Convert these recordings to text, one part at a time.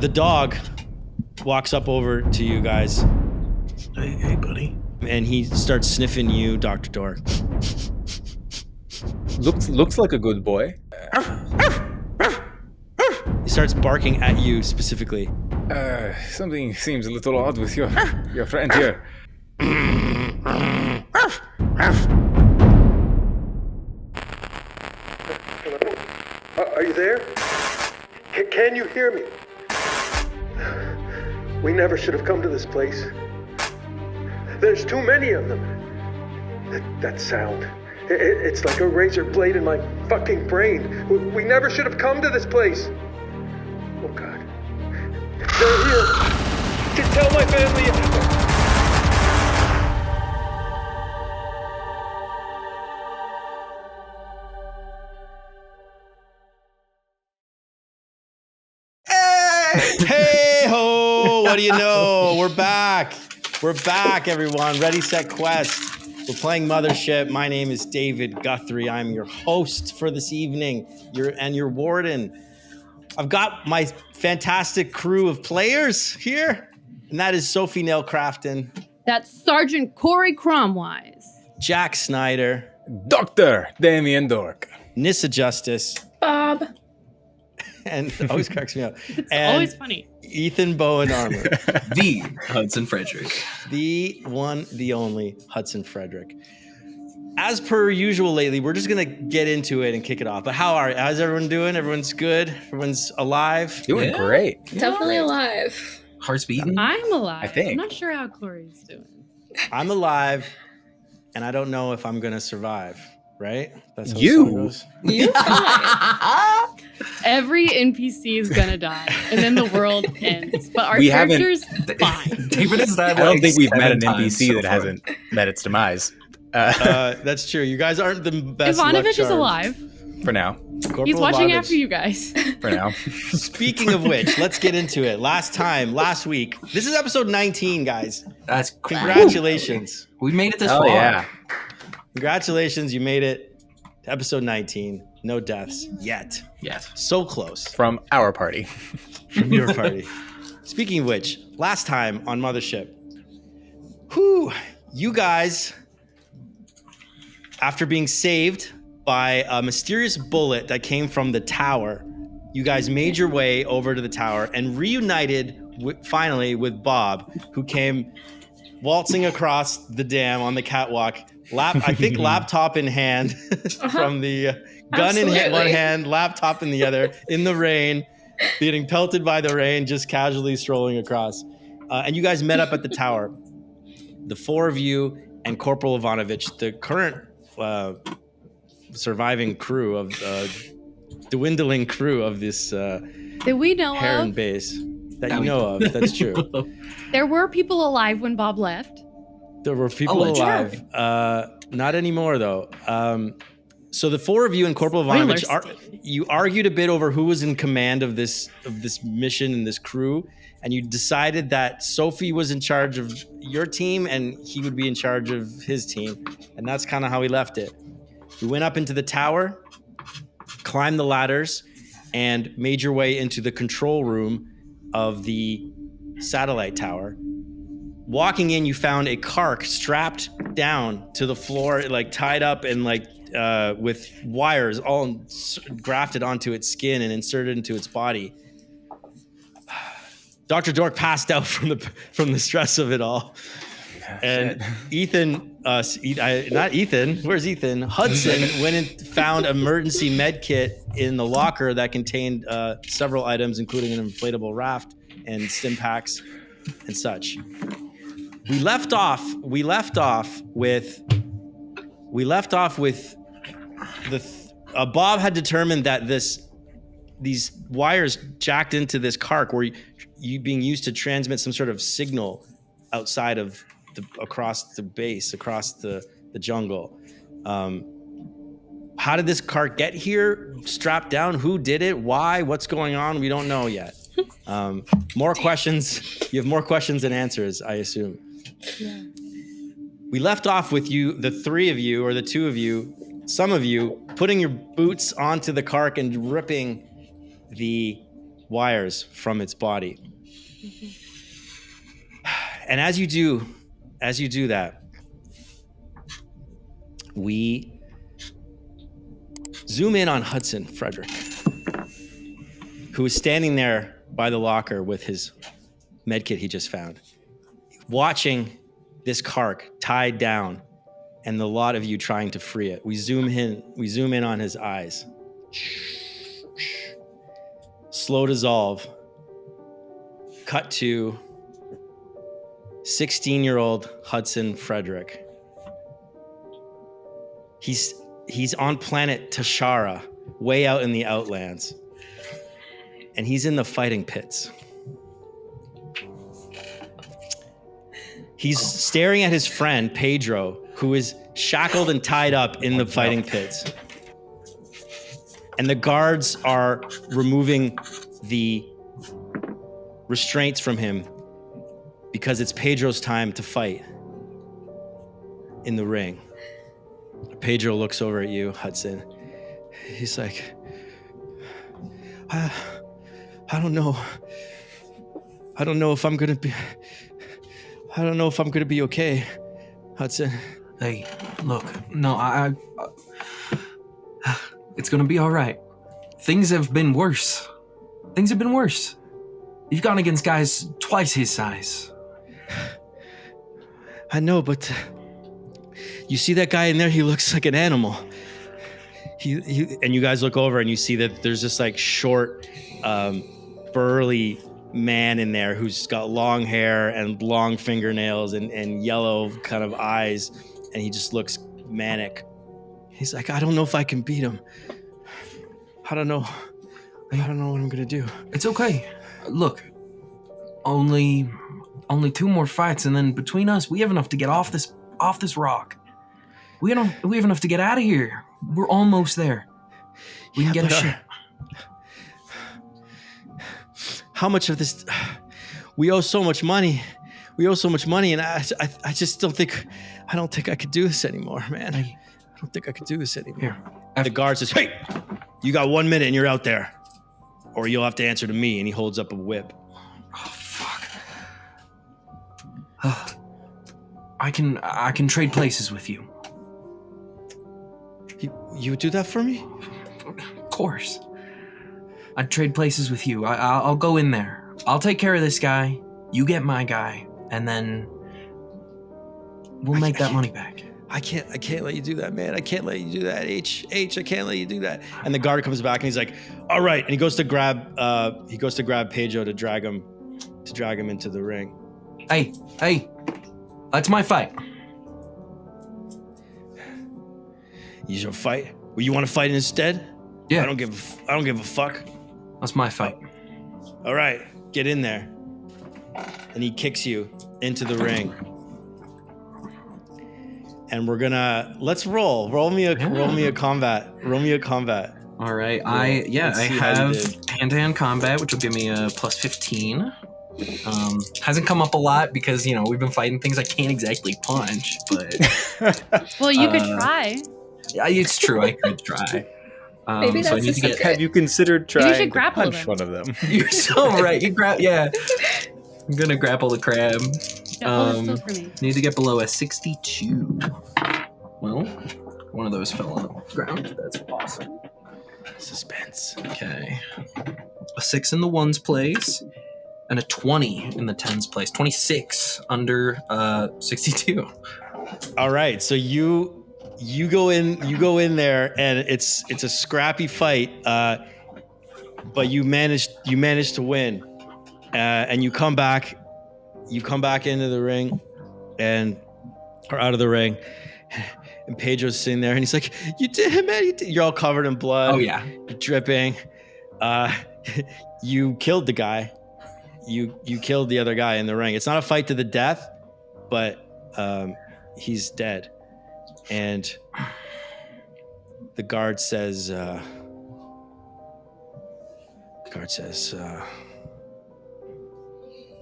The dog walks up over to you guys. Hey, buddy. And he starts sniffing you, Dr. Dork. Looks like a good boy. He starts barking at you specifically. Something seems a little odd with your friend here. Are you there? Can you hear me? We never should have come to this place. There's too many of them. That sound. It's like a razor blade in my fucking brain. We never should have come to this place. Oh, God. They're here. To tell my family. Hey ho! What do you know? We're back. We're back, everyone. Ready, set, quest. We're playing Mothership. My name is David Guthrie. I'm your host for this evening. Your warden. I've got my fantastic crew of players here, and that is Sophie Nell Crafton. That's Sergeant Corey Cromwise. Jack Snyder. Dr. Damien Dork. Nissa Justice. Bob. And always cracks me up. It's and always funny. Ethan Bowen Armour. The Hudson Frederick. The one, the only Hudson Frederick. As per usual lately, we're just going to get into it and kick it off. But how's everyone doing? Everyone's good? Everyone's alive? Doing great. Definitely alive. Heart's beating. I'm alive. I think. I'm not sure how Corey's doing. I'm alive, and I don't know if I'm going to survive, right? That's how You? the song goes. You're fine. Every NPC is gonna die, and then the world ends. But our We haven't- character's fine. David has died. I don't like think we've met 7 an times NPC so that far. hasn't met its demise. That's true. You guys aren't the best luck Ivanovich is charms. alive. For now. Corporal He's watching Ivanovich. after you guys. For now. Speaking of which, let's get into it. Last week. This is episode 19, guys. That's great. Congratulations. We made it this Oh, far. yeah. Congratulations, you made it to episode 19. No deaths yet. Yes. So close From our party. from your party. Speaking of which, last time on Mothership, you guys, after being saved by a mysterious bullet that came from the tower, you guys made your way over to the tower and reunited finally with Bob, who came waltzing across the dam on the catwalk, laptop in hand, from the gun in one Absolutely. hand, laptop in the other, in the rain, getting pelted by the rain, just casually strolling across. And you guys met up at the tower. The four of you and Corporal Ivanovich, the current surviving crew of dwindling crew of this That we know Heron of. base that you know of. That's true. There were people alive when Bob left. There were people Allegedly. alive. Not anymore, though. So the four of you and Corporal Ivanovich, Spoiler you argued a bit over who was in command of this mission and this crew, and you decided that Sophie was in charge of your team and he would be in charge of his team, and that's kind of how we left it. You went up into the tower, climbed the ladders, and made your way into the control room of the satellite tower. Walking in, you found a cark strapped down to the floor, like tied up and with wires all grafted onto its skin and inserted into its body. Dr. Dork passed out from the stress of it all. And Ethan, not Ethan, where's Ethan? Hudson went and found emergency med kit in the locker that contained several items, including an inflatable raft and stim packs and such. We left off with Bob had determined that these wires jacked into this cark were you being used to transmit some sort of signal outside of across the base, across the jungle. How did this cart get here? Strapped down? Who did it? Why? What's going on? We don't know yet. More questions. You have more questions than answers, I assume. Yeah. We left off with you, the three of you, or the two of you, some of you, putting your boots onto the cark and ripping the wires from its body. And as you do that, we zoom in on Hudson Frederick, who is standing there by the locker with his medkit he just found, watching this Kark tied down and the lot of you trying to free it. We zoom in on his eyes. Slow dissolve. Cut to 16-year-old Hudson Frederick. He's on planet Tashara, way out in the Outlands. And he's in the fighting pits. He's staring at his friend, Pedro, who is shackled and tied up in the fighting pits. And the guards are removing the restraints from him because it's Pedro's time to fight in the ring. Pedro looks over at you, Hudson. He's like, I don't know. I don't know if I'm gonna be okay, Hudson. Hey, look, no, I it's gonna be all right. Things have been worse. You've gone against guys twice his size. I know, but you see that guy in there? He looks like an animal. He and you guys look over and you see that there's this like short, burly man in there who's got long hair and long fingernails and yellow kind of eyes, and he just looks manic. He's like, I don't know if I can beat him. I don't know what I'm gonna do. It's okay. Look, only 2 more fights, and then between us, we have enough to get off this rock. We have enough to get out of here. We're almost there. We can get a ship. How much of this? We owe so much money. And I just don't think I could do this anymore, man. I don't think I could do this anymore. Here. The guard says, "Hey, you got 1 minute and you're out there, or you'll have to answer to me." And he holds up a whip. Oh, fuck. I can trade places with you. You would do that for me? Of course. I'd trade places with you. I'll go in there. I'll take care of this guy. You get my guy, and then we'll make that money back. I can't let you do that, man. I can't let you do that. H, I can't let you do that. And the guard comes back and he's like, all right. And he goes to grab Pedro to drag him into the ring. Hey, that's my fight. You should fight. Well, you want to fight instead? Yeah. I don't give a fuck. That's my fight. All right, get in there. And he kicks you into the ring. And we're gonna roll. Roll me a combat. All right. I have hand-to-hand combat, which will give me a plus 15. Hasn't come up a lot because we've been fighting things I can't exactly punch, but Well, you could try. yeah, it's true. I could try. Maybe so I that's need a to get. secret. Have you considered Maybe you trying should to grapple punch them. one of them? You're so right. Yeah. I'm gonna grapple the crab. Yeah, hold it still for me. Need to get below a 62. Well, one of those fell on the ground. That's awesome. Suspense. Okay. A 6 in the ones place, and a 20 in the tens place. 26 under 62. All right, so you go in there, and it's a scrappy fight, but you manage to win, and you come back into the ring, or out of the ring, and Pedro's sitting there, and he's like, "You did it, man! You're all covered in blood. Oh yeah, you're dripping. You killed the guy. You killed the other guy in the ring. It's not a fight to the death, but he's dead." And the guard says,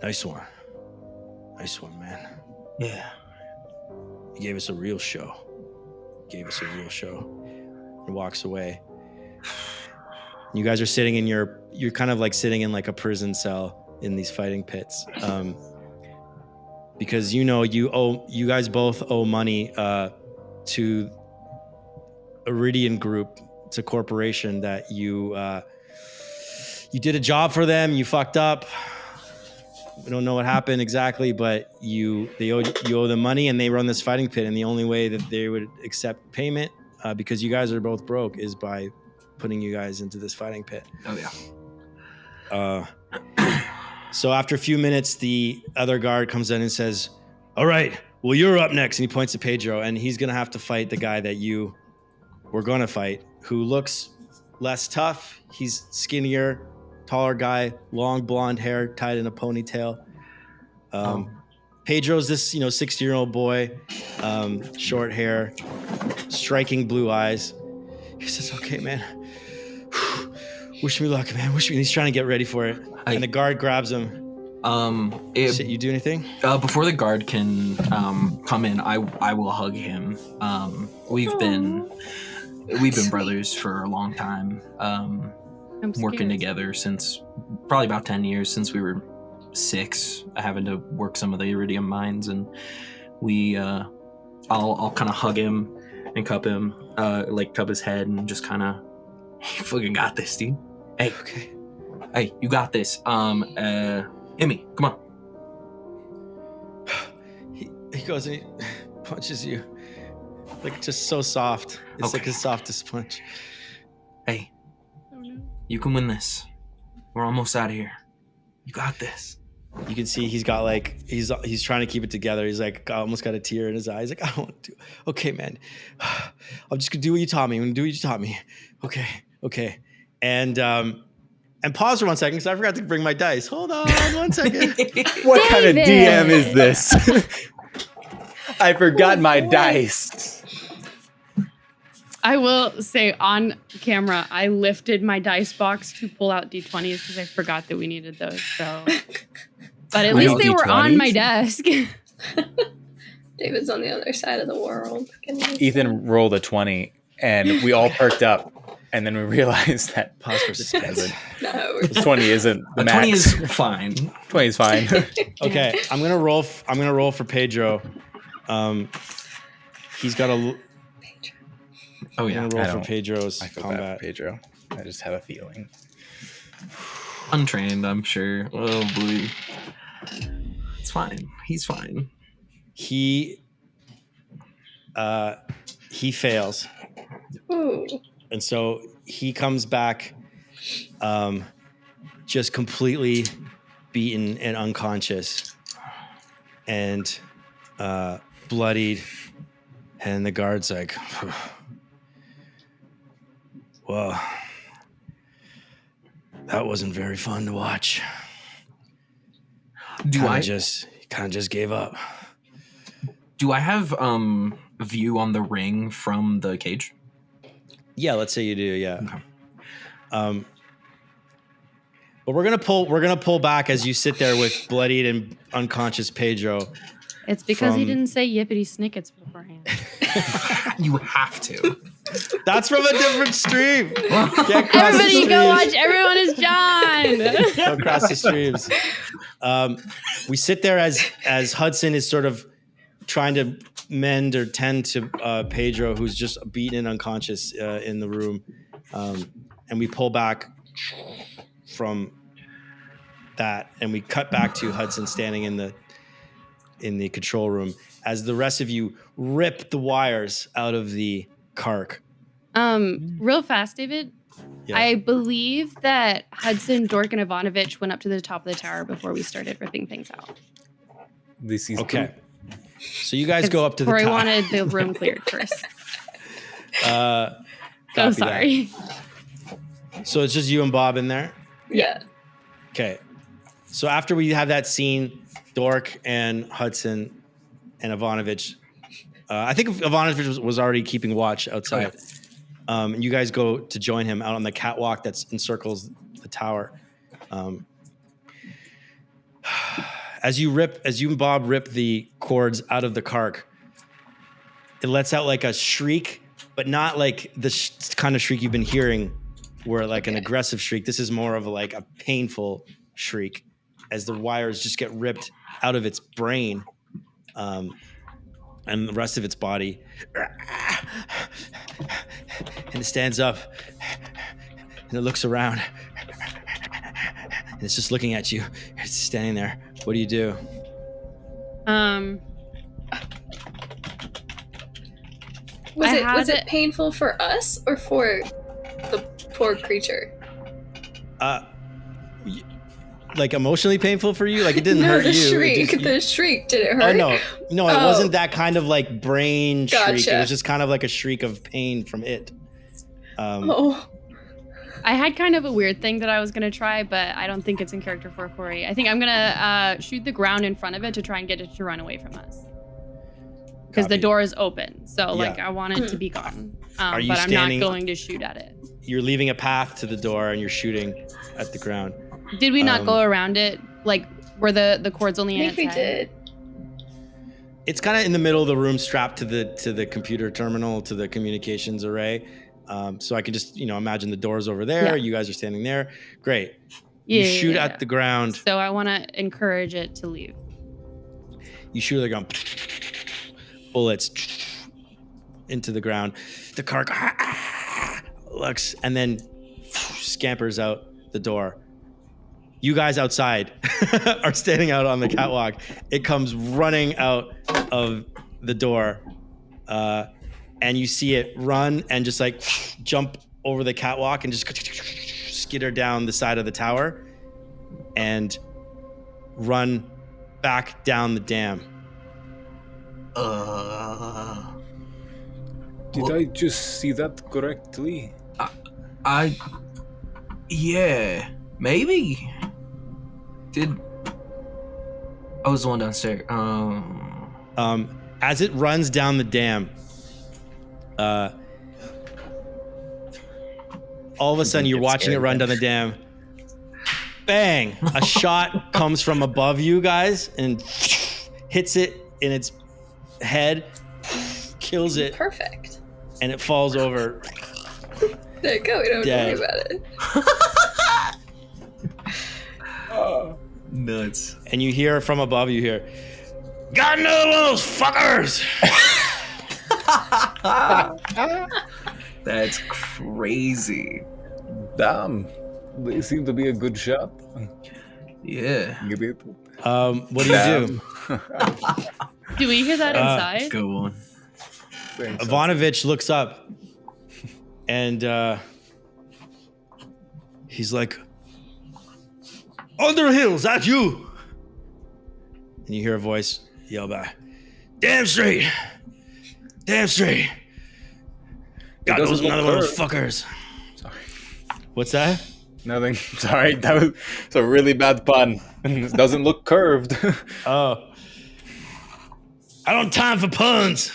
nice one, man. yeah. You gave us a real show. And walks away. You guys are sitting in you're kind of like sitting in like a prison cell in these fighting pits. Because you guys both owe money to Iridian Group. It's a corporation that you did a job for them. You fucked up. We don't know what happened exactly, but you owe them money, and they run this fighting pit. And the only way that they would accept payment, because you guys are both broke, is by putting you guys into this fighting pit. Oh yeah. So after a few minutes, the other guard comes in and says, "All right, well, you're up next." And he points to Pedro, and he's gonna have to fight the guy that you were gonna fight, who looks less tough. He's skinnier, taller guy, long blonde hair tied in a ponytail. Pedro's this 60-year-old boy, short hair, striking blue eyes. He says, "Okay, man, wish me luck, man. Wish me." He's trying to get ready for it, and the guard grabs him. You do anything? Before the guard can come in, I will hug him. We've been brothers for a long time. Working together since probably about 10 years, since we were 6, having to work some of the iridium mines, and I'll kind of hug him and cup him, cup his head, and just kind of, "You fucking got this, dude. Hey, okay. Hey, you got this. Emmy, come on." He goes and he punches you, like just so soft. It's like his softest punch. "Hey, you can win this. We're almost out of here. You got this." You can see he's got like he's trying to keep it together. He's like almost got a tear in his eye. He's like, "I don't want to do. Okay, man. I'm just gonna do what you taught me. I'm gonna do what you taught me. Okay." And pause for 1 second because I forgot to bring my dice. Hold on 1 second. What kind of DM is this? I forgot my dice. I will say on camera, I lifted my dice box to pull out D20s because I forgot that we needed those. So, but at least they were on my desk. David's on the other side of the world. Ethan rolled a 20, and we all perked up, and then we realized that pause for suspense. No, 20 isn't the max. 20 is fine. 20 is fine. Okay, I'm gonna roll for Pedro. He's got a. Oh yeah, I'm gonna roll for Pedro's I feel combat. bad for Pedro. I just have a feeling. Untrained, I'm sure. Oh boy, it's fine. He's fine. He fails. Ooh. And so he comes back just completely beaten and unconscious and bloodied. And the guard's like, "Well, that wasn't very fun to watch." Kind of just gave up. Do I have view on the ring from the cage? Yeah, let's say you do. Yeah. Okay. But we're gonna pull back as you sit there with bloodied and unconscious Pedro. It's because he didn't say yippity snickets beforehand. You have to. That's from a different stream. Everybody go watch Everyone is John. Go across the streams. We sit there as Hudson is sort of trying to mend or tend to Pedro, who's just beaten and unconscious in the room. And we pull back from that, and we cut back to Hudson standing in the control room as the rest of you rip the wires out of the Kark. Real fast, David. Yeah. I believe that Hudson, Dork, and Ivanovich went up to the top of the tower before we started ripping things out. This is Okay. So you guys go up to the Corey top. wanted the room cleared first. Copy Sorry. that. So it's just you and Bob in there? Yeah. Okay. So after we have that scene, Dork and Hudson and Ivanovich, I think Ivanovich was already keeping watch outside. Okay. And you guys go to join him out on the catwalk that's encircles the tower. As you and Bob rip the cords out of the Kark, it lets out like a shriek, but not like the kind of shriek you've been hearing were like an aggressive shriek. This is more of a painful shriek as the wires just get ripped out of its brain and the rest of its body. And it stands up and it looks around and it's just looking at you. It's standing there. What do you do? Was it painful for us or for the poor creature? Like emotionally painful for you? Like it didn't hurt you. The shriek. Did it hurt? No, it wasn't that kind of like brain Gotcha. shriek. It was just kind of like a shriek of pain from it. I had kind of a weird thing that I was gonna try, but I don't think it's in character for Corey. I think I'm gonna shoot the ground in front of it to try and get it to run away from us. Because the door is open, so I want it to be gone. Are you but I'm not standing- going to shoot at it. You're leaving a path to the door and you're shooting at the ground. Did we not go around it? Like, were the cords only in I its think we head? did. It's kind of in the middle of the room, strapped to the computer terminal, to the communications array. So I can just imagine the door's over there. Yeah. You guys are standing there. Great. Yeah, you shoot yeah, at the ground. So I want to encourage it to leave. You shoot at the ground. Bullets into the ground. The car looks and then scampers out the door. You guys outside are standing out on the catwalk. It comes running out of the door, and you see it run and just like jump over the catwalk and just skitter down the side of the tower and run back down the dam. Did I just see that correctly? Yeah, maybe. I was the one downstairs. As it runs down the dam, all of a sudden you're watching it run down the dam. Bang! A shot comes from above you guys and hits it in its head, kills it, Perfect. and it falls over. There you go. We don't Dead. worry about it. Nuts. And you hear from above, you hear, "Got another one of those fuckers!" That's crazy. Damn. They seem to be a good shot. Yeah. Get it? What do you do? Do we hear that inside? Good one. Thanks. Ivanovich looks up and he's like, "Underhill, is that you?" And you hear a voice yell back, "Damn straight. Damn straight. Got doesn't those look another one of those curved." fuckers." Sorry. What's that? Nothing. Sorry, that was a really bad pun. It doesn't look curved. Oh. I don't have time for puns.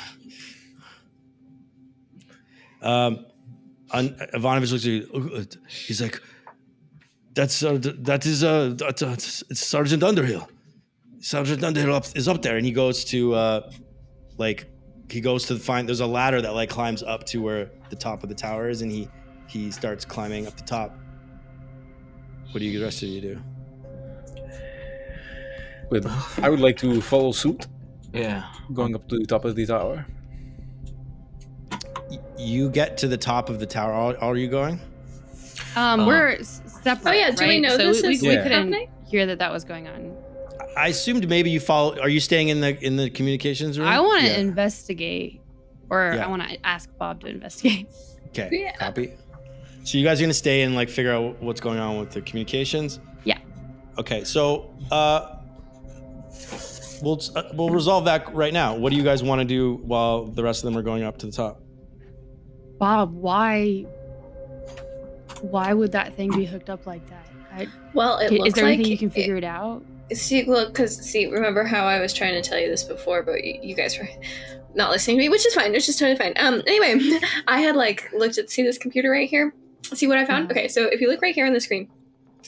Ivanovich looks at you. He's like, it's Sergeant Underhill. Sergeant Underhill is up there, and he goes to find. There's a ladder that like climbs up to where the top of the tower is, and he starts climbing up the top. What do the rest of you do? But I would like to follow suit, Yeah. going up to the top of the tower. You get to the top of the tower. Are you going? We're separate. Oh yeah, do we right? know So this is we couldn't happening? hear that was going on. I assumed maybe you follow. Are you staying in the communications room? I want to Yeah. investigate, or Yeah. I want to ask Bob to investigate. Okay. Yeah. Copy. So you guys are gonna stay and like figure out what's going on with the communications. Yeah. Okay. So we'll resolve that right now. What do you guys want to do while the rest of them are going up to the top? Bob, why would that thing be hooked up like that? Well, it looks Is there like anything you can figure it out? remember how I was trying to tell you this before, but you guys were not listening to me, which is fine. It's just totally fine. Anyway, I had looked at see this computer right here. See what I found? Okay, so if you look right here on the screen,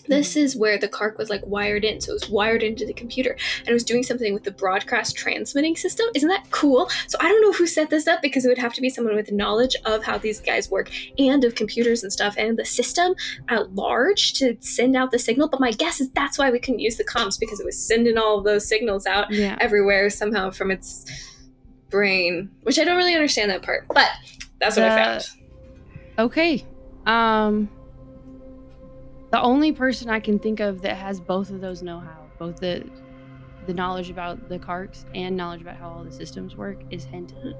This is where the Kark was like wired in, so it was wired into the computer, and it was doing something with the broadcast transmitting system. Isn't that cool? So I don't know who set this up, because it would have to be someone with knowledge of how these guys work and of computers and stuff and the system at large to send out the signal. But my guess is that's why we couldn't use the comms, because it was sending all of those signals out everywhere somehow from its brain, which I don't really understand that part, but that's what I found. Okay. The only person I can think of that has both of those know-how, both the knowledge about the Karks and knowledge about how all the systems work, is Hinton.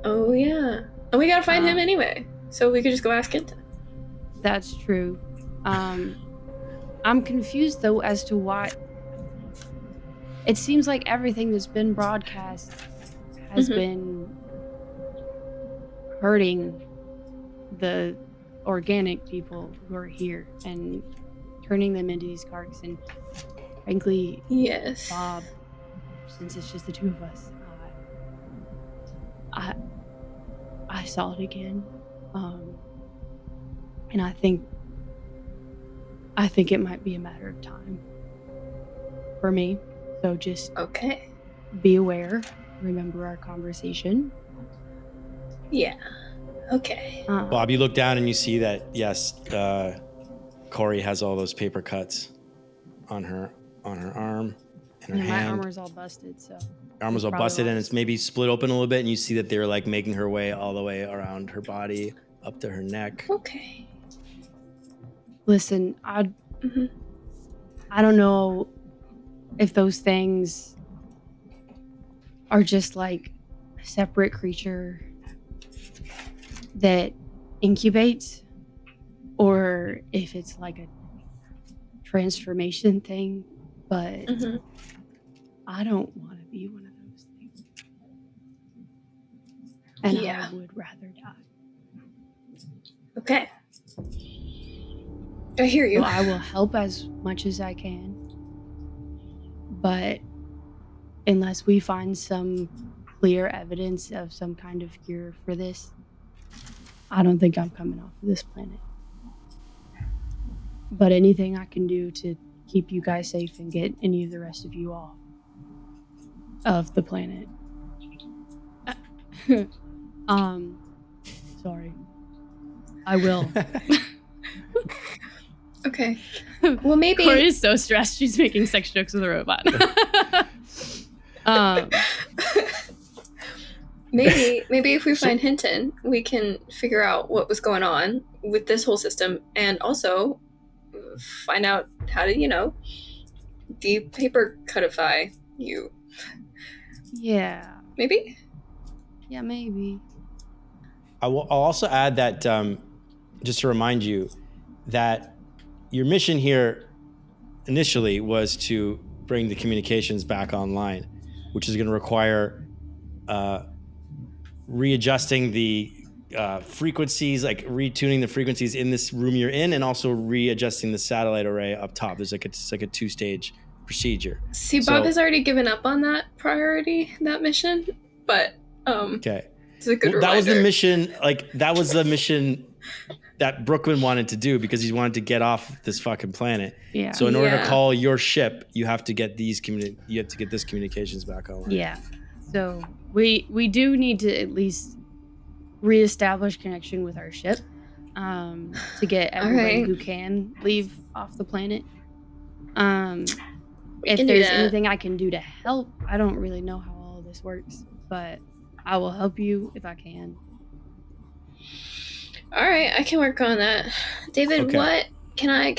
Oh, yeah. And we gotta find him anyway, so we could just go ask Hinton. That's true. I'm confused, though, as to why... It seems like everything that's been broadcast has been hurting the organic people who are here and turning them into these Karks, and frankly, yes, Bob, since it's just the two of us, I saw it again, and I think it might be a matter of time for me. So just be aware. Remember our conversation. Yeah. Okay. Bob, you look down and you see that, yes, Corey has all those paper cuts on her arm and her hand. My armor's all busted, so. Armor's all busted, and it's maybe split open a little bit, and you see that they're like making her way all the way around her body, up to her neck. Okay. Listen, I don't know if those things are just like a separate creature that incubates, or if it's like a transformation thing, but I don't want to be one of those things, and I would rather die. Okay, I hear you. So I will help as much as I can, but unless we find some clear evidence of some kind of cure for this, I don't think I'm coming off of this planet. But anything I can do to keep you guys safe and get any of the rest of you off of the planet. Sorry. I will. Okay. Well, maybe... Corey is so stressed she's making sex jokes with a robot. Maybe if we find Hinton, we can figure out what was going on with this whole system, and also find out how to, de-paper cutify you. Yeah. Maybe? Yeah, maybe. I'll also add that, just to remind you, that your mission here initially was to bring the communications back online, which is going to require readjusting the frequencies, like retuning the frequencies in this room you're in, and also readjusting the satellite array up top. There's like a two-stage procedure. See, Bob has already given up on that mission, but okay, it's a good reminder. That was the mission. Like that was the mission that Brooklyn wanted to do, because he wanted to get off this fucking planet. Yeah. So in order to call your ship, you have to get this communications back online. Yeah. So we do need to at least reestablish connection with our ship, to get everybody who can leave off the planet. If there's anything I can do to help, I don't really know how all of this works, but I will help you if I can. All right, I can work on that. David, what can I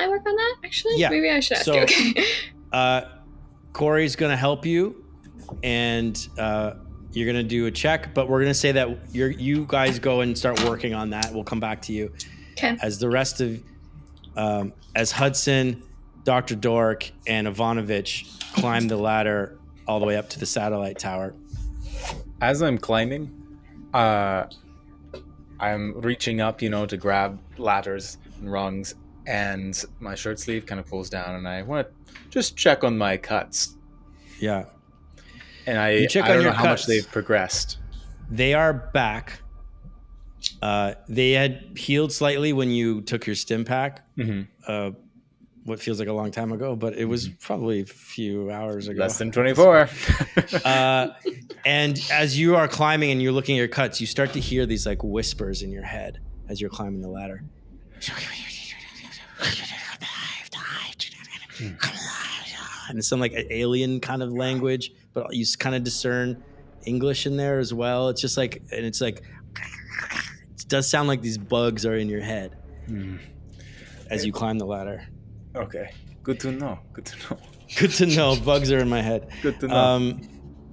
work on that actually? Yeah. Maybe I should ask you. Okay. Corey's gonna help you, and you're gonna do a check, but we're gonna say that you guys go and start working on that. We'll come back to you. Okay. As the rest of as Hudson, Dr. Dork, and Ivanovich climb the ladder all the way up to the satellite tower. As I'm climbing, I'm reaching up, to grab ladders and rungs, and my shirt sleeve kind of pulls down, and I want to just check on my cuts. Yeah. And I don't know how much they've progressed. They are back They had healed slightly when you took your stim pack. Mm-hmm. What feels like a long time ago, but it was probably a few hours ago. Less than 24. And as you are climbing and you're looking at your cuts, you start to hear these like whispers in your head as you're climbing the ladder. And it's some like an alien kind of language, but you kind of discern English in there as well. It's just like, and it's like, it does sound like these bugs are in your head as you climb the ladder. Okay. Good to know. Good to know. Good to know. Bugs are in my head. Good to know.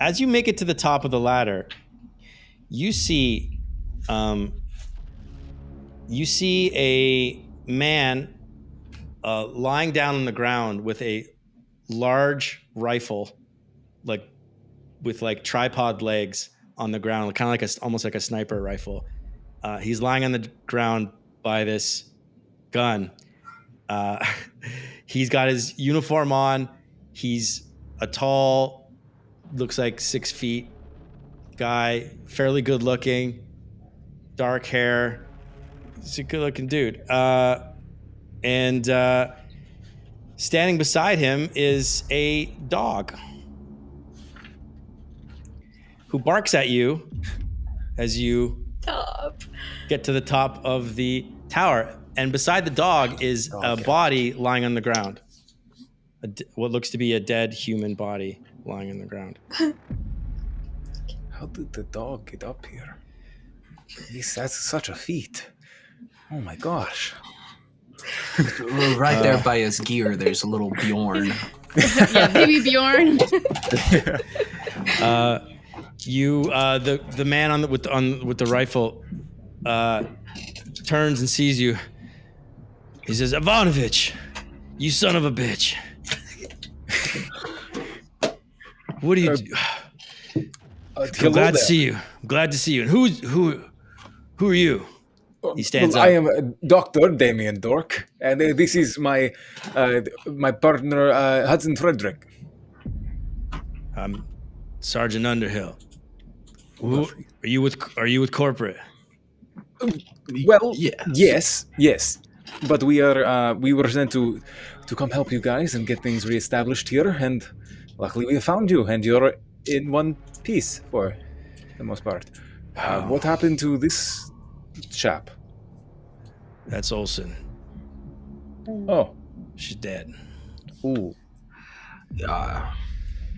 As you make it to the top of the ladder, you see a man lying down on the ground with a large rifle, like with like tripod legs on the ground, kind of like almost like a sniper rifle. He's lying on the ground by this gun. He's got his uniform on. He's a tall, looks like 6 feet guy, fairly good looking, dark hair. He's a good looking dude. And standing beside him is a dog who barks at you as you get to the top of the tower. And beside the dog is a body lying on the ground. What looks to be a dead human body lying on the ground. How did the dog get up here? That's such a feat. Oh my gosh. Right there by his gear, there's a little Bjorn. Yeah, baby Bjorn. The man with the rifle turns and sees you. He says, "Ivanovich, you son of a bitch. What do you do?" I'm glad to see you. I'm glad to see you. And who are you? He stands up. I am Dr. Damien Dork, and this is my partner, Hudson Frederick. I'm Sergeant Underhill. Are you with corporate? Well, yes. yes. But we were sent to come help you guys and get things reestablished here, and luckily we found you, and you're in one piece for the most part. What happened to this chap? That's Olsen. Oh, she's dead. Ooh.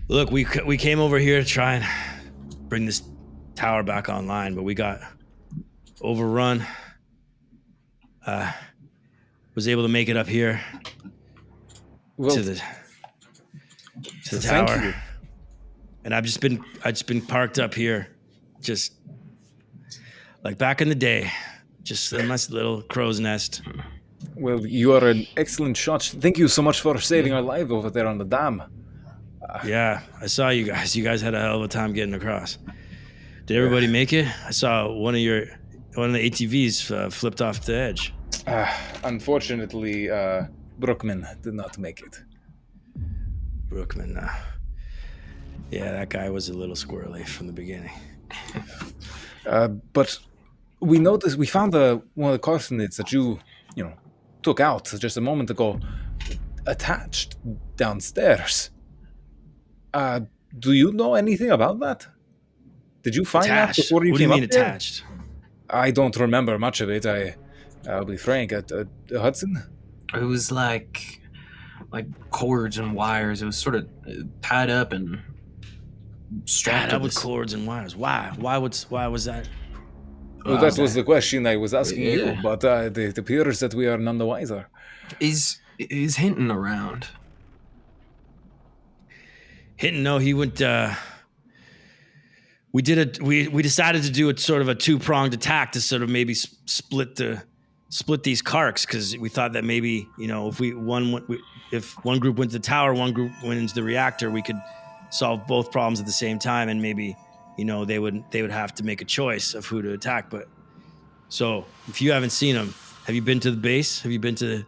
Look, we came over here to try and bring this tower back online, but we got overrun. Was able to make it up here to the tower. Thank you. And I've just been parked up here, just like back in the day, just in my little crow's nest. Well, you are an excellent shot. Thank you so much for saving our life over there on the dam. Yeah, I saw you guys. You guys had a hell of a time getting across. Did everybody make it? I saw one of the ATVs flipped off the edge. Unfortunately, Brookman did not make it. Brookman, yeah, that guy was a little squirrely from the beginning. But we noticed, we found one of the carcinids that you took out just a moment ago, attached downstairs. Do you know anything about that? Did you find attached? That before you what came do you mean up there? Attached? I don't remember much of it. I'll be frank. At Hudson, it was like cords and wires. It was sort of tied up and strapped up with cords and wires. Why? Why was that? Well, that was the question I was asking you, but it appears that we are none the wiser. Is Hinton around? Hinton, no, he went. We decided to do a sort of a two-pronged attack to sort of maybe split these carks, because we thought that maybe if one group went to the tower, one group went into the reactor, we could solve both problems at the same time, and maybe they would have to make a choice of who to attack. But so if you haven't seen him, have you been to the base? Have you been to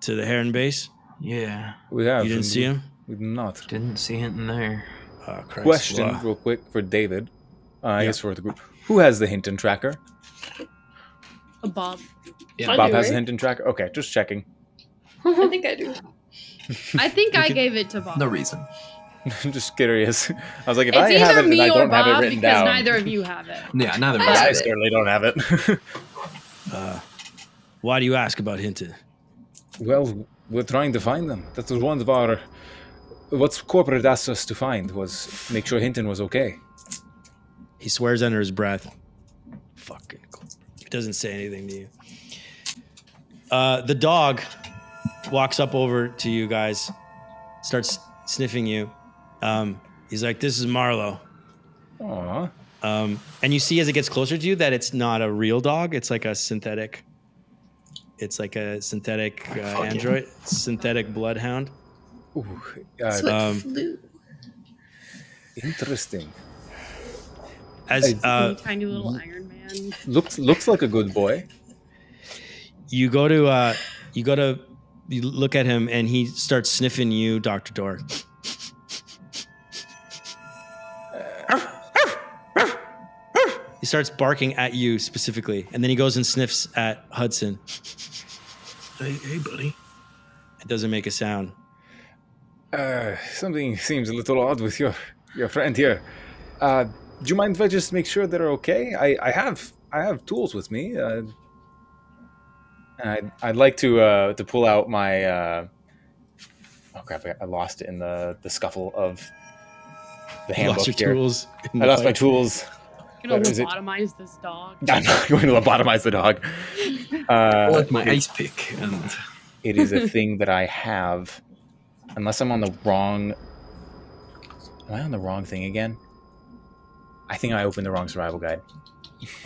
the Heron base? Yeah, we have. You didn't see him? We did not. Didn't see Hinton there. Question real quick for David. I guess for the group. Who has the Hinton tracker? Bob. Yeah. I Bob do, has a right? Hinton tracker. Okay, just checking. I think I do. I think I gave it to Bob. No reason. I'm just curious. I was like, if It's I have either it and I me or don't have it Bob written because down, neither of you have it. Yeah, neither of I us. I have it. certainly don't have it. Why do you ask about Hinton? Well, we're trying to find them. That was one of our. What corporate asked us to find was make sure Hinton was okay. He swears under his breath. Fucking cool. He doesn't say anything to you. The dog walks up over to you guys, starts sniffing you. He's like, "This is Marlowe." Aww. And you see as it gets closer to you that it's not a real dog. It's like a synthetic. It's like a synthetic android, synthetic bloodhound. Ooh, So it flew. interesting. As Tiny little Iron Man. Looks like a good boy. you look at him and he starts sniffing you, Dr. Dorr. He starts barking at you specifically, and then he goes and sniffs at Hudson. Hey, buddy. It doesn't make a sound. Something seems a little odd with your friend here. Do you mind if I just make sure they're okay? I have tools with me. And I'd like to pull out my. Oh crap! I lost it in the scuffle of the You handbook lost your here. tools. in I the lost my fight. tools. Gonna What is it? lobotomize this dog. I'm not going to lobotomize the dog. I like my ice pick. And It is a thing that I have, unless I'm on the wrong. Am I on the wrong thing again? I think I opened the wrong survival guide.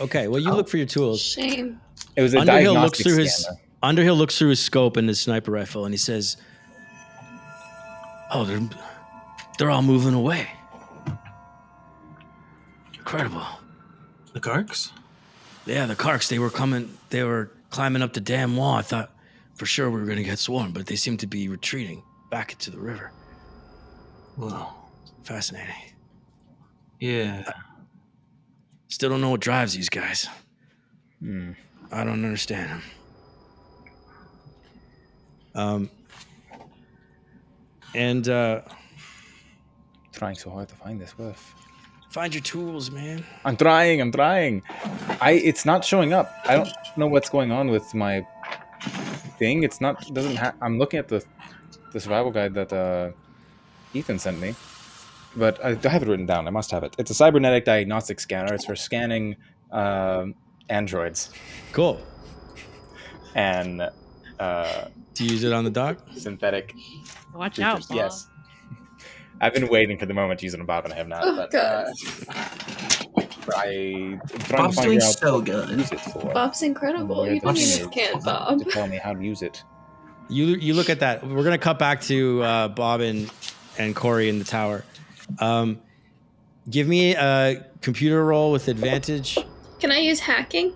Okay, well, you look for your tools. Shame. It was a Underhill looks diagnostic through his scanner. Underhill looks through his scope and his sniper rifle, and he says, "Oh, they're all moving away. Incredible. the Karks? Yeah, the Karks. They were coming. They were climbing up the damn wall. I thought for sure we were gonna get swarmed, but they seem to be retreating back into the river. Well, Fascinating. yeah. Still don't know what drives these guys. Hmm. I don't understand them. Trying so hard to find this with. Find your tools, man. I'm trying. It's not showing up. I don't know what's going on with my thing. It's not. Doesn't have. I'm looking at the survival guide that Ethan sent me, but I have it written down. I must have it. It's a cybernetic diagnostic scanner. It's for scanning androids Cool. and Do you use it on the dog? synthetic. Watch out, creatures. Bob. Yes. I've been waiting for the moment to use it on Bob, and I have not. Oh, but, God. I'm trying Bob's to doing figure out so what to good. use it for. Bob's incredible. Where You the don't need thing a is scan, Bob. to tell me how to use it. You look at that. We're gonna cut back to Bob and Corey in the tower. Give me a computer roll with advantage. Can I use hacking?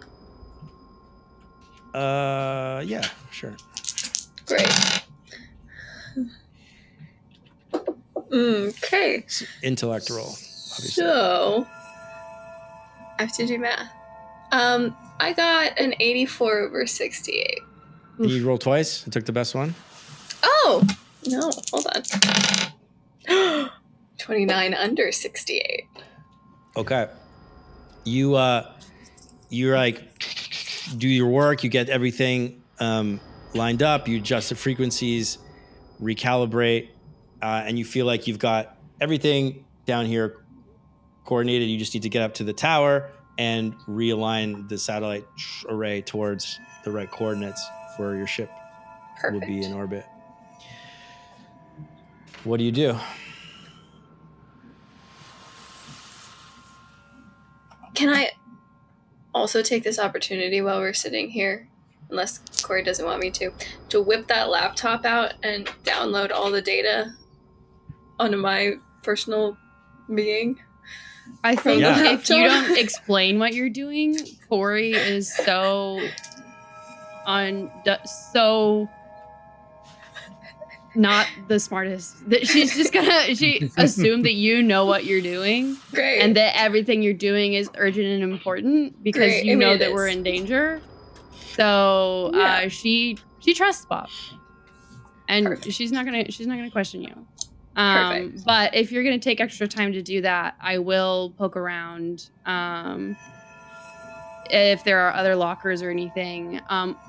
Yeah, sure. Great. Okay. Intellect roll, obviously. So I have to do math. I got an 84 over 68. Did you roll twice? I took the best one. Oh no! Hold on. 29 under 68. Okay. You like do your work. You get everything lined up. You adjust the frequencies, recalibrate, and you feel like you've got everything down here coordinated. You just need to get up to the tower and realign the satellite array towards the right coordinates where your ship Perfect. will be in orbit. What do you do? Can I also take this opportunity while we're sitting here, unless Corey doesn't want me to whip that laptop out and download all the data onto my personal being? I think Yeah. if you don't explain what you're doing, Corey is so not the smartest. That she's just gonna assume that you know what you're doing Great. and that everything you're doing is urgent and important because Great. you I mean, know it that is. we're in danger. So Yeah. she trusts Bob, and Perfect. she's not gonna question you. Perfect. But if you're gonna take extra time to do that, I will poke around. If there are other lockers or anything,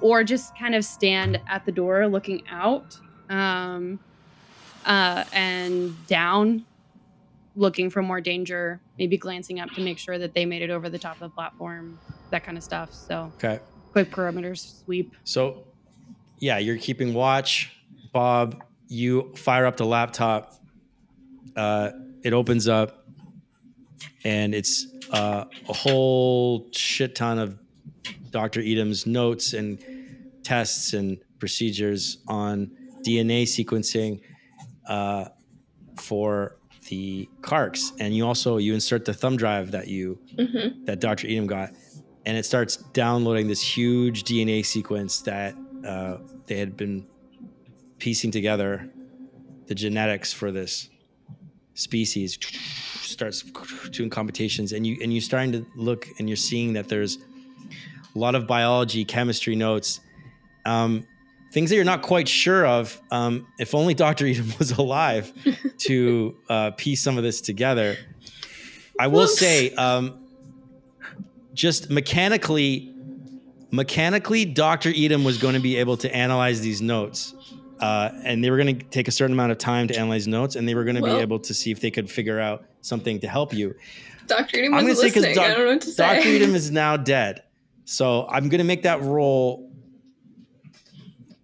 or just kind of stand at the door looking out, and down, looking for more danger, maybe glancing up to make sure that they made it over the top of the platform, that kind of stuff. So Okay. quick perimeter sweep. So, yeah, you're keeping watch. Bob, you fire up the laptop. It opens up, and it's a whole shit ton of Dr. Edam's notes and tests and procedures on DNA sequencing for the Karks. And you insert the thumb drive that that Dr. Edam got, and it starts downloading this huge DNA sequence that they had been piecing together, the genetics for this species. Starts doing computations, and you're starting to look, and you're seeing that there's a lot of biology, chemistry notes, things that you're not quite sure of. If only Dr. Edam was alive to piece some of this together. I will say, just mechanically, Dr. Edam was going to be able to analyze these notes. And they were going to take a certain amount of time to analyze notes, and they were going to be able to see if they could figure out something to help you. Dr. Edam wasn't listening. I don't know what to say. Dr. Edam is now dead. So I'm going to make that roll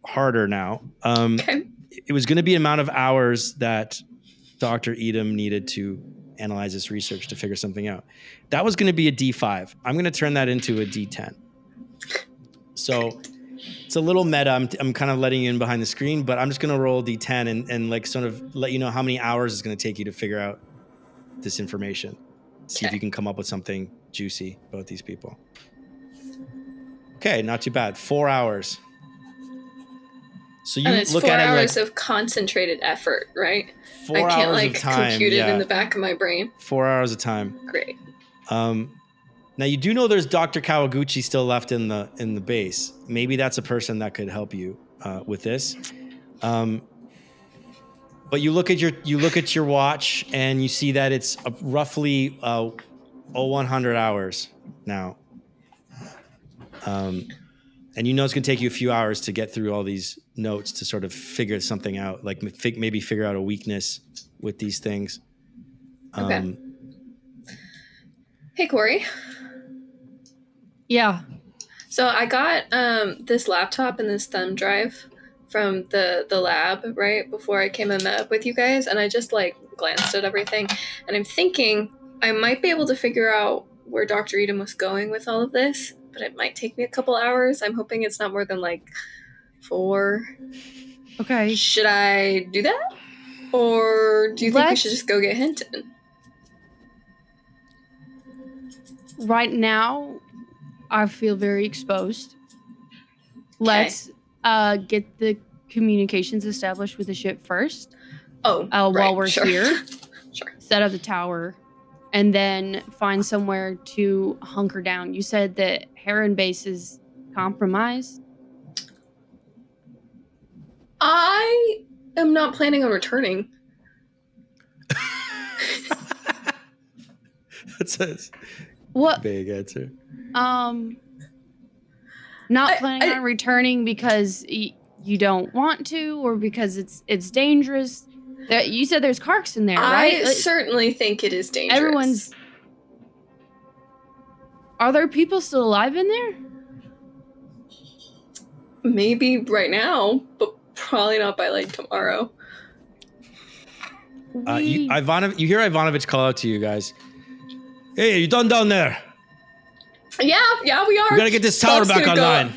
harder now. Okay. It was going to be an amount of hours that Dr. Edam needed to analyze this research to figure something out. That was going to be a D5. I'm going to turn that into a D10. So it's a little meta. I'm kind of letting you in behind the screen, but I'm just going to roll a D10 and like sort of let you know how many hours it's going to take you to figure out this information. See if you can come up with something juicy about these people. Okay, not too bad. 4 hours. So you and it's look 4 at it hours like of concentrated effort, right? 4 I can't hours like of time, compute it yeah. in the back of my brain. 4 hours of time. Great. Now you do know there's Dr. Kawaguchi still left in the base. Maybe that's a person that could help you with this. But you look at your watch and you see that it's roughly 100 hours now. And you know it's going to take you a few hours to get through all these notes to sort of figure something out, like maybe figure out a weakness with these things. Okay. Hey, Corey. Yeah. So I got this laptop and this thumb drive from the lab right before I came and met up with you guys, and I just like glanced at everything, and I'm thinking I might be able to figure out where Dr. Edam was going with all of this, but it might take me a couple hours. I'm hoping it's not more than like 4. Okay. Should I do that? Or do you think we should just go get Hinton? Right now, I feel very exposed. Let's get the communications established with the ship first. While we're here. Sure. Set up the tower, and then find somewhere to hunker down. You said that Heron Base is compromised. I am not planning on returning. That's a big answer. Not planning on returning because you don't want to, or because it's dangerous. You said there's Karks in there, right? I certainly think it is dangerous. Are there people still alive in there? Maybe right now, but probably not by like tomorrow. You hear Ivanovich call out to you guys. Hey, you done down there? Yeah, we are. We gotta get this tower back online.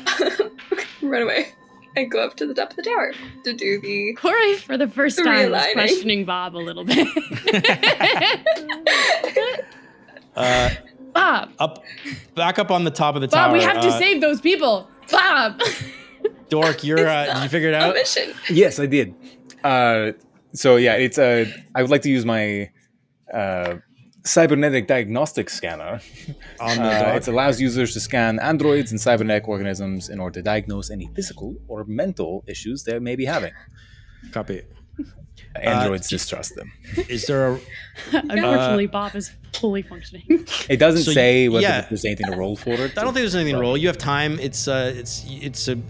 Run away. I go up to the top of the tower to do the Corey, for the first time, is questioning Bob a little bit. Bob, back up on the top of the tower. Bob, we have to save those people. Bob. Dork, did you figure it out? Mission. Yes, I did. So yeah, it's I would like to use my cybernetic diagnostic scanner. On the dog. It allows users to scan androids and cybernetic organisms in order to diagnose any physical or mental issues they may be having. Copy. Androids distrust them. Is there a Unfortunately, Bob is fully functioning. It doesn't So, say whether yeah. there's anything to roll for it. I don't think there's anything to roll. You have time. It's a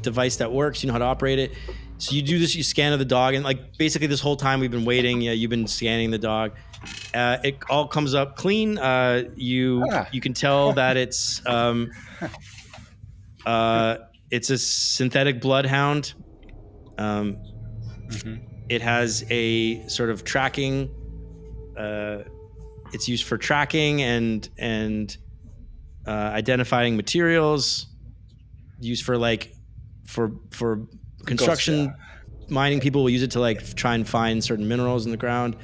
device that works. You know how to operate it. So you do this. You scan the dog, and like basically this whole time we've been waiting. Yeah, you've been scanning the dog. It all comes up clean. You can tell that it's a synthetic bloodhound. It has a sort of tracking. It's used for tracking and identifying materials. Used for for construction, mining. People will use it to like try and find certain minerals in the ground,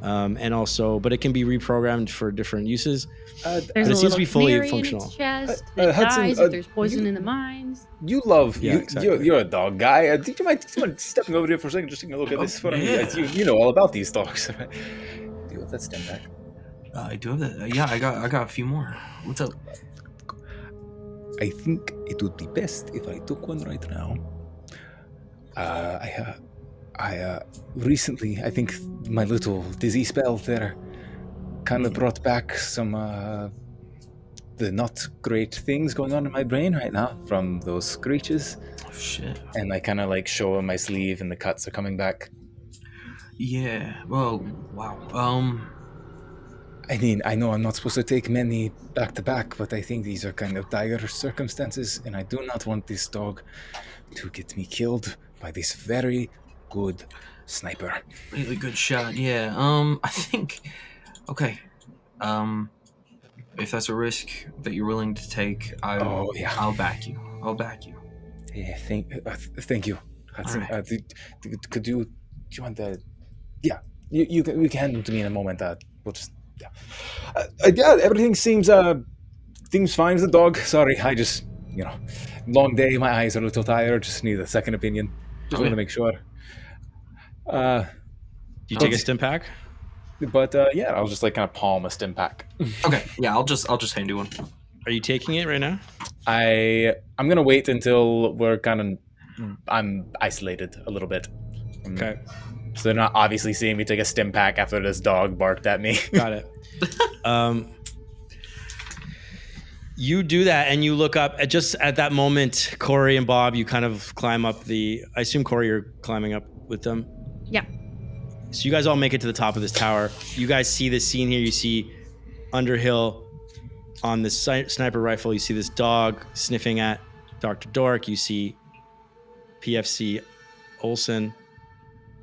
and also, but it can be reprogrammed for different uses. There's But it a seems to be little fully canary in functional. its chest that Hudson, dies if there's poison in the mines. You love Yeah, exactly. you're a dog guy. Do you mind stepping over here for a second, just taking a look at this for me? Yeah. You know all about these dogs. Do you have that stem pack? I do have that. Yeah, I got a few more. What's up? I think it would be best if I took one right now. I recently, I think my little dizzy spell there kind of brought back some the not great things going on in my brain right now from those screeches. Oh, shit. And I kind of like show on my sleeve, and the cuts are coming back. Yeah. Well, wow. I mean, I know I'm not supposed to take many back to back, but I think these are kind of dire circumstances, and I do not want this dog to get me killed by this very good sniper. Really good shot. Yeah. I think. Okay. If that's a risk that you're willing to take, I'll back you. I'll back you. Yeah, thank you. Hudson. All right. Do you want the? Yeah, you can hand them to me in a moment. We'll just. Yeah, everything seems fine with the dog. Sorry, I just long day. My eyes are a little tired. Just need a second opinion. Just want to make sure. Do you take a stim pack? But yeah, I'll just like kind of palm a stim pack. Okay. Yeah, I'll just hand you one. Are you taking it right now? I'm gonna wait until I'm isolated a little bit. Okay. So they're not obviously seeing me take a stim pack after this dog barked at me. Got it. You do that, and you look up. Just at that moment, Corey and Bob, you kind of climb up I assume, Corey, you're climbing up with them? Yeah. So you guys all make it to the top of this tower. You guys see this scene here. You see Underhill on this sniper rifle. You see this dog sniffing at Dr. Dork. You see PFC Olsen.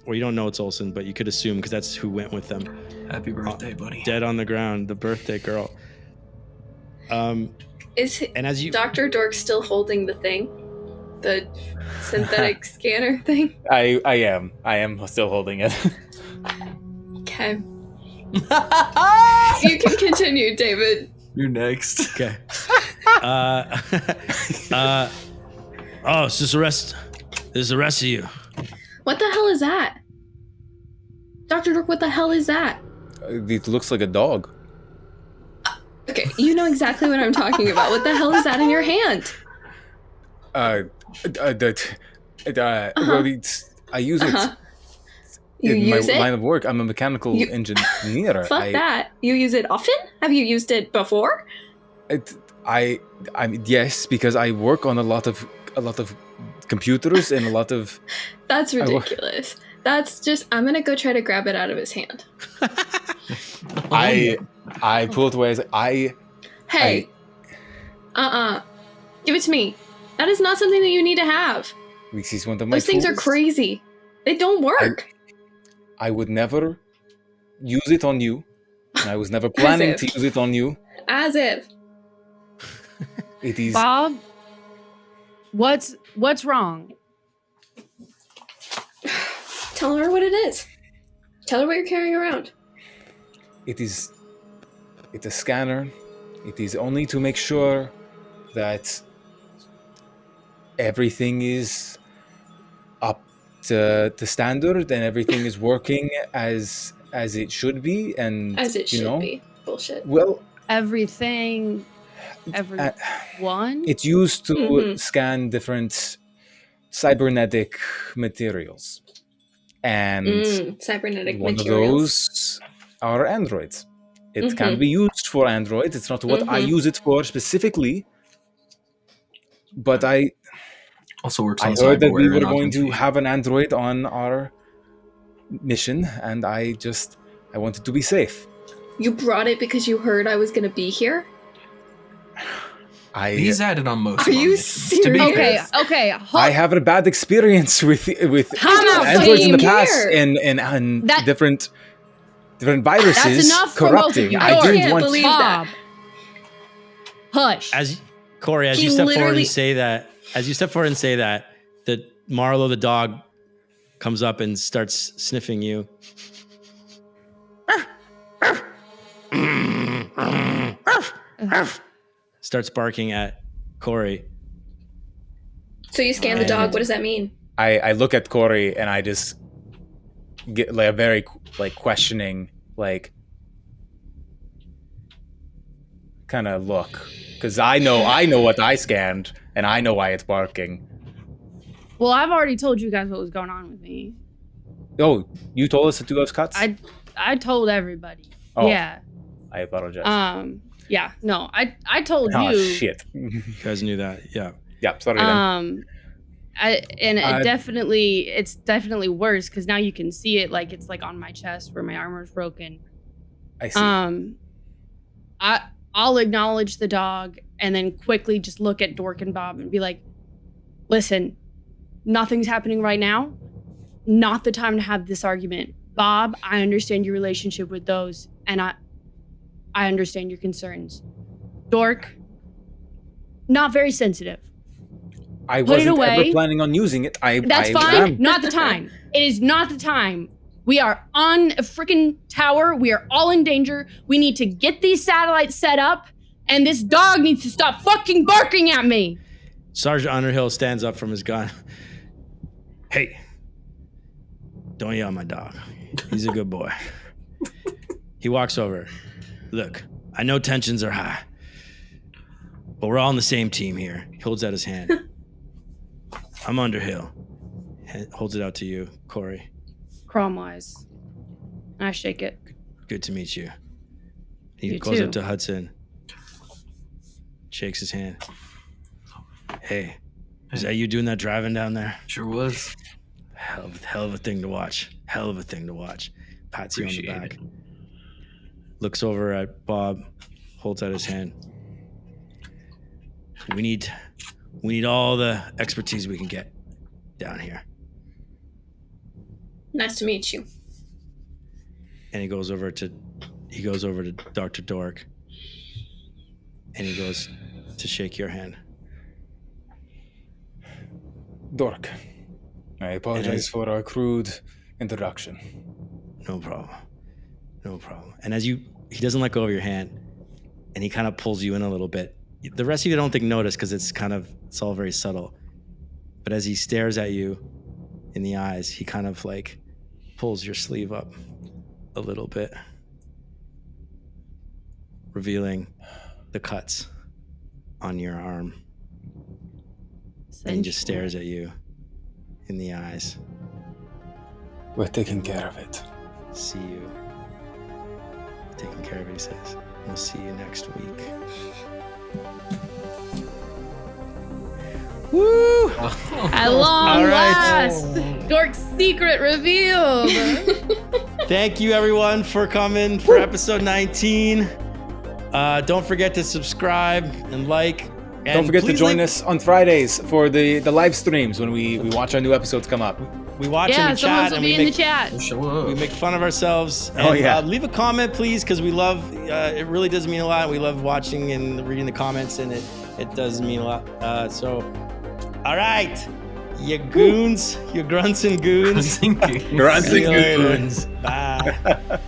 Or you don't know it's Olsen, but you could assume because that's who went with them. Happy birthday, buddy. Dead on the ground, the birthday girl. Is And as you, Dr. Dork still holding the thing? The synthetic scanner thing? I am still holding it. Okay. You can continue, David. You're next. okay. Oh, it's just the rest. There's the rest of you. What the hell is that? Dr. Dork, what the hell is that? It looks like a dog. Okay, you know exactly what I'm talking about. What the hell is that in your hand? Well, I use it You in use my it? line of work. I'm a mechanical engineer. Fuck that. You use it often? Have you used it before? I yes, because I work on a lot of computers and a lot of. That's ridiculous. That's just. I'm gonna go try to grab it out of his hand. I pull it away. Hey. Give it to me. That is not something that you need to have. This is one of my Those things are tools. crazy. They don't work. I would never use it on you, and I was never planning to use it on you. As if. It is. Bob, what's wrong? Tell her what it is. Tell her what you're carrying around. It's a scanner. It is only to make sure that everything is up to standard and everything is working as it should be. And As it should be. bullshit. Well, Everything, everyone. it's used to Mhm. scan different cybernetic materials. And Cybernetic one materials. of those are androids. It can Mhm. be used for androids. It's not what I use it for specifically. But I Also works on heard that we cyberware were and going to augmentation. have an android on our mission, and I wanted to be safe. You brought it because you heard I was gonna be here? He's had it on most Are of our you missions, to be serious? fair. Okay. I have a bad experience with How about androids in the fucking past care? and That- different viruses That's enough for both of corrupting. you. I Dork. didn't Can't want believe Bob. that. Hush. Corey, as He you step forward literally- and say that, that Marlo the dog comes up and starts sniffing you. Starts barking at Corey. So you scan the dog. What does that mean? I look at Corey and I just get like a very like questioning like kind of look because I know what I scanned and I know why it's barking. Well, I've already told you guys what was going on with me. Oh, you told us to do those cuts? I told everybody. Oh. Yeah. I apologize. Yeah. No, I told Oh you. shit. You guys knew that, yeah. Yeah, sorry then. It's definitely worse because now you can see it like it's like on my chest where my armor's broken. I see. I'll acknowledge the dog and then quickly just look at Dork and Bob and be like, listen, nothing's happening right now. Not the time to have this argument. Bob, I understand your relationship with those, and I understand your concerns. Dork, not very sensitive. I put it wasn't away. ever planning on using it. That's I fine. am. Not the time. It is not the time. We are on a freaking tower. We are all in danger. We need to get these satellites set up, and this dog needs to stop fucking barking at me. Sergeant Underhill stands up from his gun. Hey, don't yell at my dog. He's a good boy. He walks over. Look, I know tensions are high, but we're all on the same team here. He holds out his hand. I'm Underhill. Holds it out to you, Corey. Cromwise. I shake it. Good to meet you. He You goes too. up to Hudson. Shakes his hand. Hey, is that you doing that driving down there? Sure was. Hell of a thing to watch. Hell of a thing to watch. Pats you on the Appreciate back. it. Looks over at Bob. Holds out his hand. We need all the expertise we can get down here. Nice to meet you. And he goes over to Dr. Dork. And he goes to shake your hand. Dork. I apologize for our crude introduction. No problem. No problem. And he doesn't let go of your hand, and he kind of pulls you in a little bit. The rest of you don't think notice because it's all very subtle. But as he stares at you in the eyes, he kind of like pulls your sleeve up a little bit, revealing the cuts on your arm. And he just stares at you in the eyes. We're taking care of it. See you. Taking care of it, he says. We'll see you next week. Woo! At long All right. last, Dork's secret revealed. Thank you, everyone, for coming for episode 19. Don't forget to subscribe and like. And Don't forget to please join leave- us on Fridays for the live streams when we watch our new episodes come up. We watch Yeah, in the someone chat will and be we in the make, chat. Show up. we make fun of ourselves. Oh, And, yeah. leave a comment, please, because we love. It really does mean a lot. We love watching and reading the comments, and it does mean a lot. All right, you goons, you grunts and goons. Thank you. Grunts See and you later. goons. Bye.